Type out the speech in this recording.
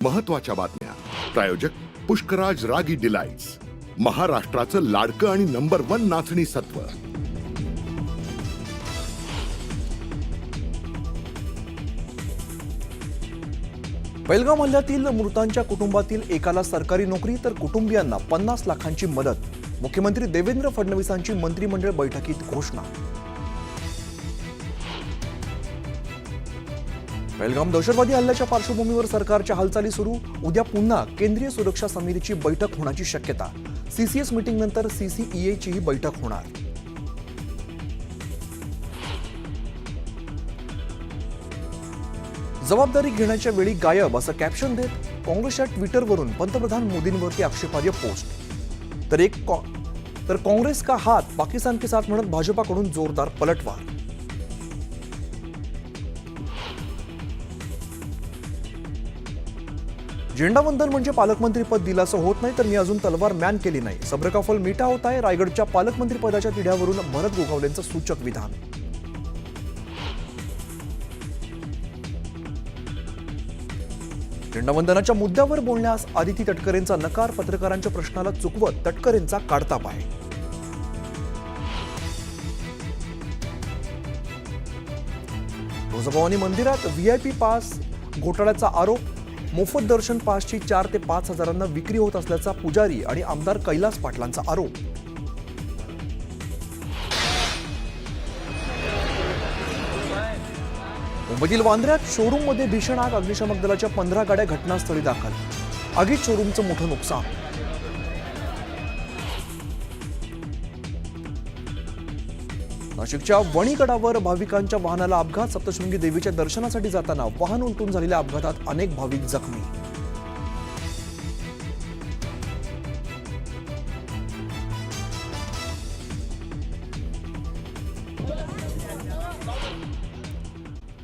महत्त्वाच्या बातम्या प्रायोजक पुष्कराज रागी डिलाइट्स, महाराष्ट्राचं लाडकं आणि नंबर 1 नाचणी सत्व। बेलगाम हल्ल्यातील मृतांच्या कुटुंबातील एकाला सरकारी नोकरी तर कुटुंबियांना 50 लाखांची मदत। मुख्यमंत्री देवेंद्र फडणवीसांची मंत्रिमंडळ बैठकीत घोषणा। बेलगाम दहशतवादी हल्ल्याच्या पार्श्वभूमीवर सरकारच्या हालचाली सुरू। उद्या पुन्हा केंद्रीय सुरक्षा समितीची बैठक होण्याची शक्यता। सीसीएस मीटिंगनंतर सीसीईएचीही बैठक होणार। जबाबदारी घेण्याच्या वेळी गायब असं कॅप्शन देत काँग्रेसच्या ट्विटरवरून पंतप्रधान मोदींवरती आक्षेपार्ह पोस्ट। तर काँग्रेस का हात पाकिस्तान के साथ म्हणत भाजपाकडून जोरदार पलटवार। झेंडावंदन म्हणजे पालकमंत्री पद दिलं असं होत नाही, तर मी अजून तलवार मॅन केली नाही। सब्र का फल मीठा होत आहे। रायगडच्या पालकमंत्री पदाच्या तिढ्यावरून भरत गोगावलेंचं सूचक विधान। झेंडावंदनाच्या मुद्द्यावर बोलण्यास आदिती तटकरेंचा नकार। पत्रकारांच्या प्रश्नाला चुकवत तटकरेंचा काढता पाय। तुळजाभवानी मंदिरात व्हीआयपी पास घोटाळ्याचा आरोप। मोफत दर्शन पासची 4 ते 5 हजारांना विक्री होत असल्याचा पुजारी आणि आमदार कैलास पाटलांचा आरोप। मुंबईतील वांद्र्यात शोरूममध्ये भीषण आग। अग्निशमक दलाच्या 15 गाड्या घटनास्थळी दाखल। आगीत शोरूमचं मोठं नुकसान। नाशिकच्या वणीगडावर भाविकांच्या वाहनाला अपघात। सप्तशृंगी देवीच्या दर्शनासाठी जाताना वाहन उलटून झालेल्या अपघातात अनेक भाविक जखमी।